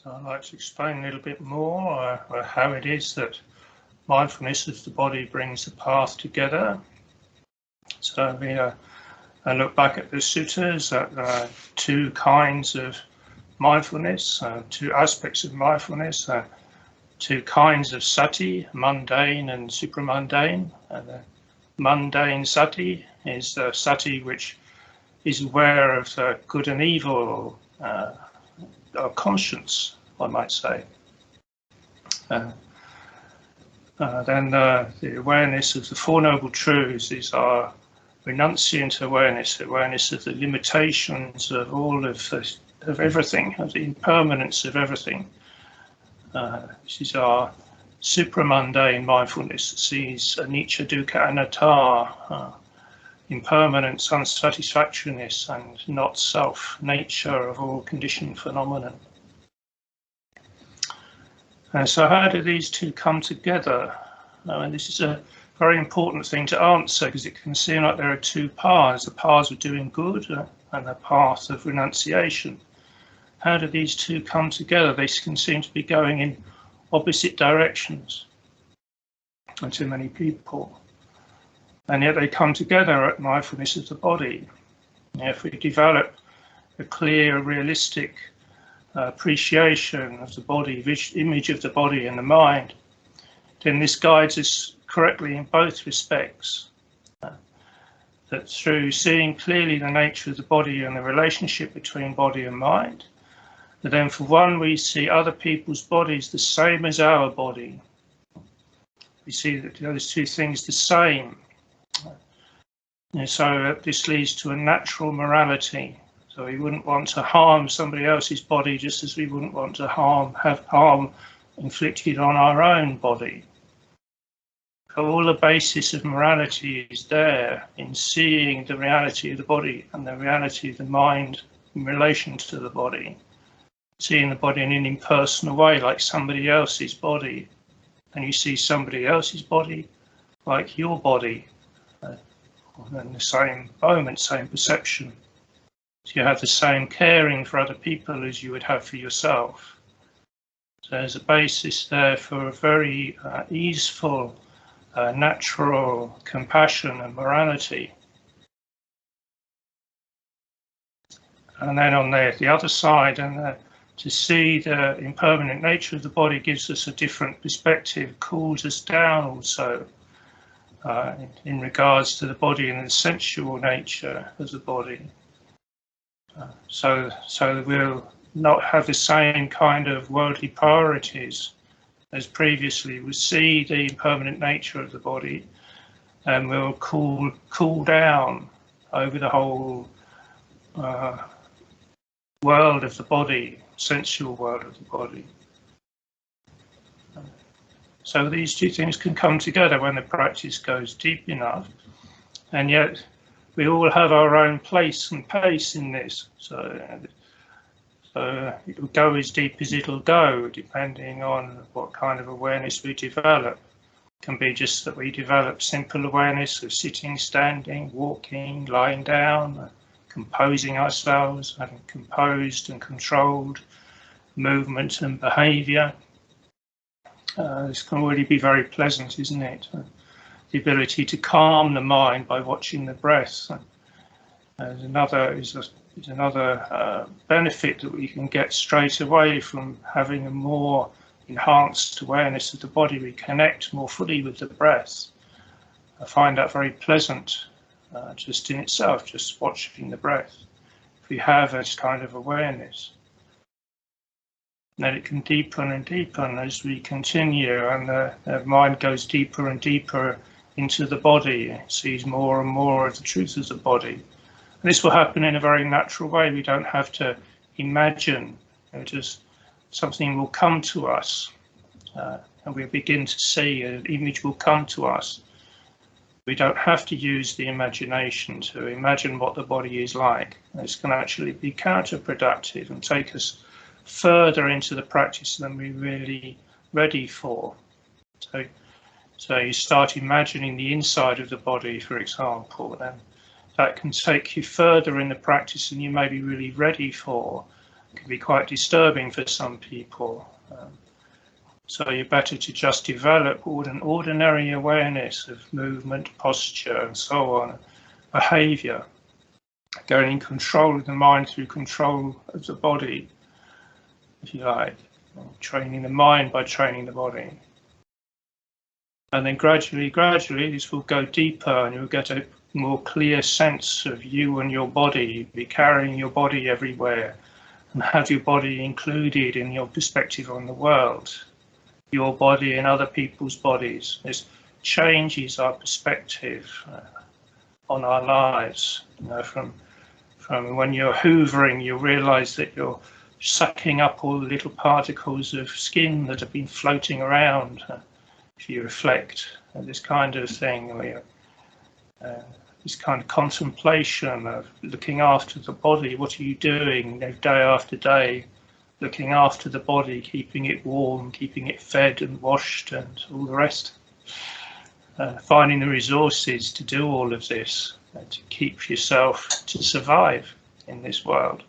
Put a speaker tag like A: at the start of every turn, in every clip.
A: So I'd like to explain a little bit more how it is that mindfulness of the body brings the path together. So I look back at the suttas at two kinds of mindfulness, two aspects of mindfulness, two kinds of sati, mundane and supramundane. And the mundane sati is the sati which is aware of good and evil, our conscience, I might say. Then the awareness of the Four Noble Truths is our renunciant awareness, awareness of the limitations of all of everything, of the impermanence of everything. This is our supramundane mindfulness that sees anicca, dukkha, anatta, impermanence, unsatisfactoriness, and not self, nature of all conditioned phenomena. So how do these two come together? And this is a very important thing to answer, because it can seem like there are two paths, the paths of doing good and the path of renunciation. How do these two come together? They can seem to be going in opposite directions to many people. And yet they come together at mindfulness of the body. If we develop a clear, realistic appreciation of the body, image of the body and the mind, then this guides us correctly in both respects. That through seeing clearly the nature of the body and the relationship between body and mind, that then for one we see other people's bodies the same as our body. We see that those two things the same. And so this leads to a natural morality. So we wouldn't want to harm somebody else's body, just as we wouldn't want to have harm inflicted on our own body. So all the basis of morality is there in seeing the reality of the body and the reality of the mind in relation to the body. Seeing the body in an impersonal way, like somebody else's body. And you see somebody else's body like your body. In the same moment, same perception. So you have the same caring for other people as you would have for yourself. So there's a basis there for a very easeful, natural compassion and morality. And then on the other side, to see the impermanent nature of the body gives us a different perspective, cools us down also. In regards to the body and the sensual nature of the body. So we'll not have the same kind of worldly priorities as previously. We'll see the impermanent nature of the body and we'll cool down over the whole world of the body, sensual world of the body. So these two things can come together when the practice goes deep enough, and yet we all have our own place and pace in this. So it'll go as deep as it'll go, depending on what kind of awareness we develop. It can be just that we develop simple awareness of sitting, standing, walking, lying down, composing ourselves, having composed and controlled movement and behaviour. This can already be very pleasant, isn't it? The ability to calm the mind by watching the breath is another benefit that we can get straight away from having a more enhanced awareness of the body. We connect more fully with the breath. I find that very pleasant just in itself, just watching the breath. If we have this kind of awareness, then it can deepen and deepen as we continue, and the mind goes deeper and deeper into the body. It sees more and more of the truth of the body. And this will happen in a very natural way. We don't have to imagine. Just something will come to us, and we'll begin to see an image will come to us. We don't have to use the imagination to imagine what the body is like. This can actually be counterproductive and take us further into the practice than we're really ready for. So you start imagining the inside of the body, for example, then that can take you further in the practice than you may be really ready for. can be quite disturbing for some people. So you're better to just develop an ordinary awareness of movement, posture, and so on, behavior, going in control of the mind through control of the body, if you like, training the mind by training the body. And then gradually, this will go deeper and you'll get a more clear sense of you and your body. You'll be carrying your body everywhere and have your body included in your perspective on the world, your body and other people's bodies. This changes our perspective on our lives. You know, from when you're hoovering, you realize that you're sucking up all the little particles of skin that have been floating around. If you reflect, this kind of thing, where this kind of contemplation of looking after the body. What are you doing, you know, day after day, looking after the body, keeping it warm, keeping it fed and washed and all the rest. Finding the resources to do all of this, to keep yourself, to survive in this world.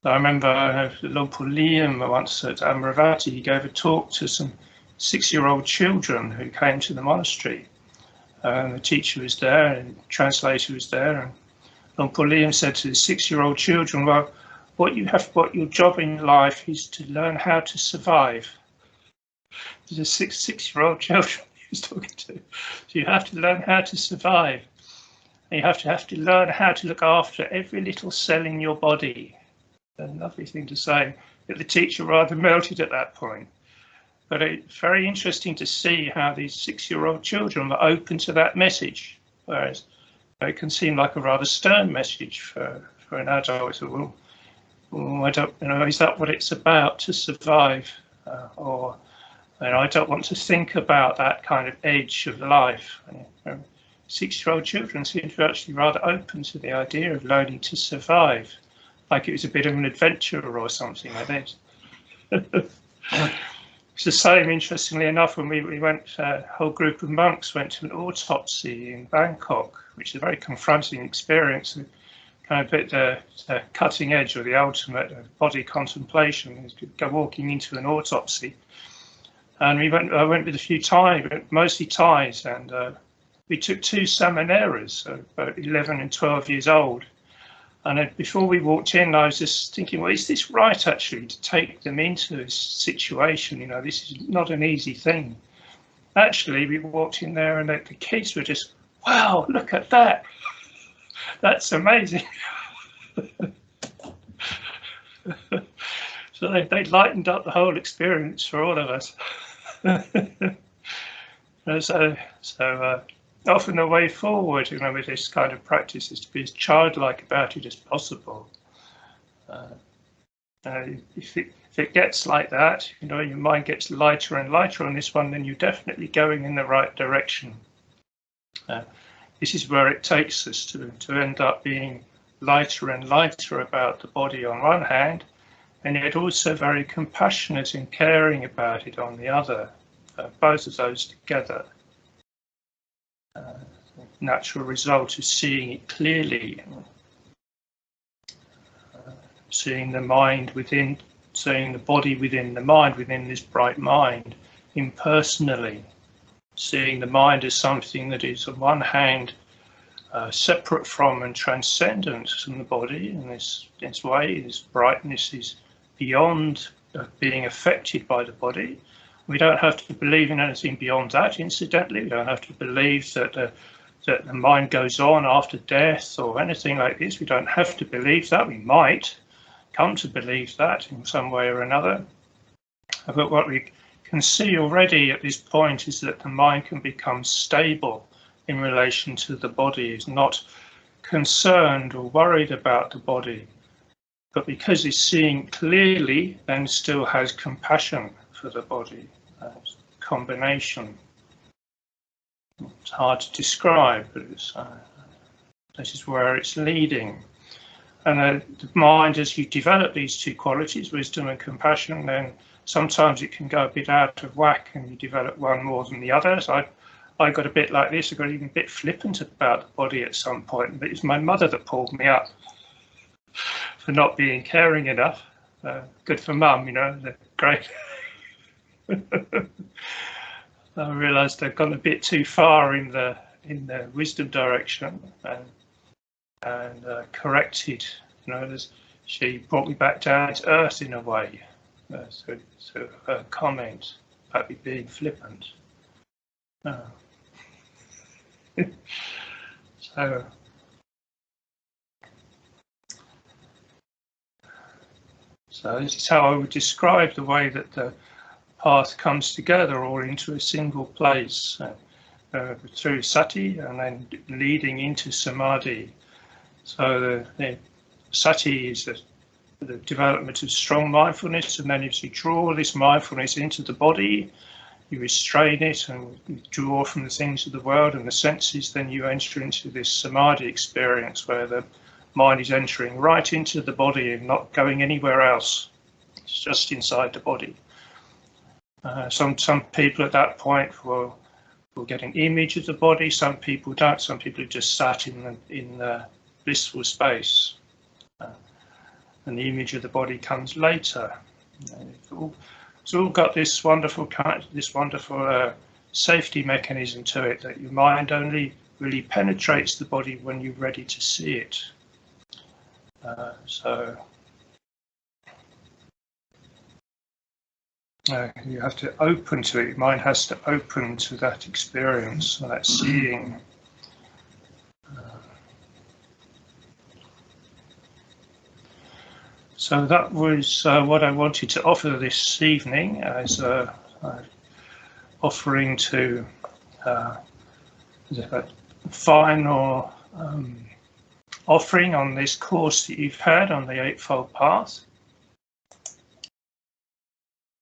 A: I remember Lord Liam once at Amaravati, he gave a talk to some 6-year-old children who came to the monastery. The teacher was there and the translator was there, and Lord Liam said to the 6-year-old children, well, what your job in life is to learn how to survive. The 6-year-old children he was talking to. So you have to learn how to survive. And you have to learn how to look after every little cell in your body. A lovely thing to say. But the teacher rather melted at that point. But it's very interesting to see how these 6-year-old children are open to that message, whereas it can seem like a rather stern message for an adult. So, well, I don't, you know, is that what it's about, to survive? Or, you know, I don't want to think about that kind of edge of life. 6-year-old children seem to be actually rather open to the idea of learning to survive, like it was a bit of an adventure or something like this. It's the same, interestingly enough, when we went, a whole group of monks went to an autopsy in Bangkok, which is a very confronting experience, kind of at the cutting edge or the ultimate body contemplation, is to go walking into an autopsy. And I went with a few Thai, mostly Thais, and we took 2 Samaneras, so about 11 and 12 years old. And before we walked in, I was just thinking, well, is this right, actually, to take them into this situation? You know, this is not an easy thing. Actually, we walked in there and the kids were just, wow, look at that. That's amazing. So they lightened up the whole experience for all of us. So often the way forward, you know, with this kind of practice is to be as childlike about it as possible. If it gets like that, you know, your mind gets lighter and lighter on this one, then you're definitely going in the right direction. This is where it takes us to end up being lighter and lighter about the body on one hand, and yet also very compassionate and caring about it on the other. Both of those together. Natural result is seeing it clearly, seeing the mind within, seeing the body within the mind, within this bright mind, impersonally, seeing the mind as something that is on one hand separate from and transcendent from the body in this way. This brightness is beyond being affected by the body. We don't have to believe in anything beyond that, incidentally. We don't have to believe that the mind goes on after death or anything like this. We don't have to believe that. We might come to believe that in some way or another. But what we can see already at this point is that the mind can become stable in relation to the body. It's not concerned or worried about the body, but because it's seeing clearly, then still has compassion for the body. Combination. It's hard to describe, but this is where it's leading. And the mind, as you develop these two qualities, wisdom and compassion, then sometimes it can go a bit out of whack and you develop one more than the other. So I got a bit like this. I got even a bit flippant about the body at some point, but it was my mother that pulled me up for not being caring enough. Good for mum, you know, great. I realised I'd gone a bit too far in the wisdom direction, and corrected. You know, she brought me back down to earth in a way. So her comment about me being flippant. So this is how I would describe the way that the path comes together all into a single place through Sati and then leading into Samadhi. So the Sati is the development of strong mindfulness, and then as you draw this mindfulness into the body, you restrain it and draw from the things of the world and the senses, then you enter into this Samadhi experience where the mind is entering right into the body and not going anywhere else. It's just inside the body. Some people at that point will get an image of the body. Some people don't. Some people are just sat in the blissful space, and the image of the body comes later. It's all got this wonderful safety mechanism to it, that your mind only really penetrates the body when you're ready to see it. So you have to open to it. Your mind has to open to that experience, that seeing. So that was what I wanted to offer this evening as a offering to a final offering on this course that you've had on the Eightfold Path.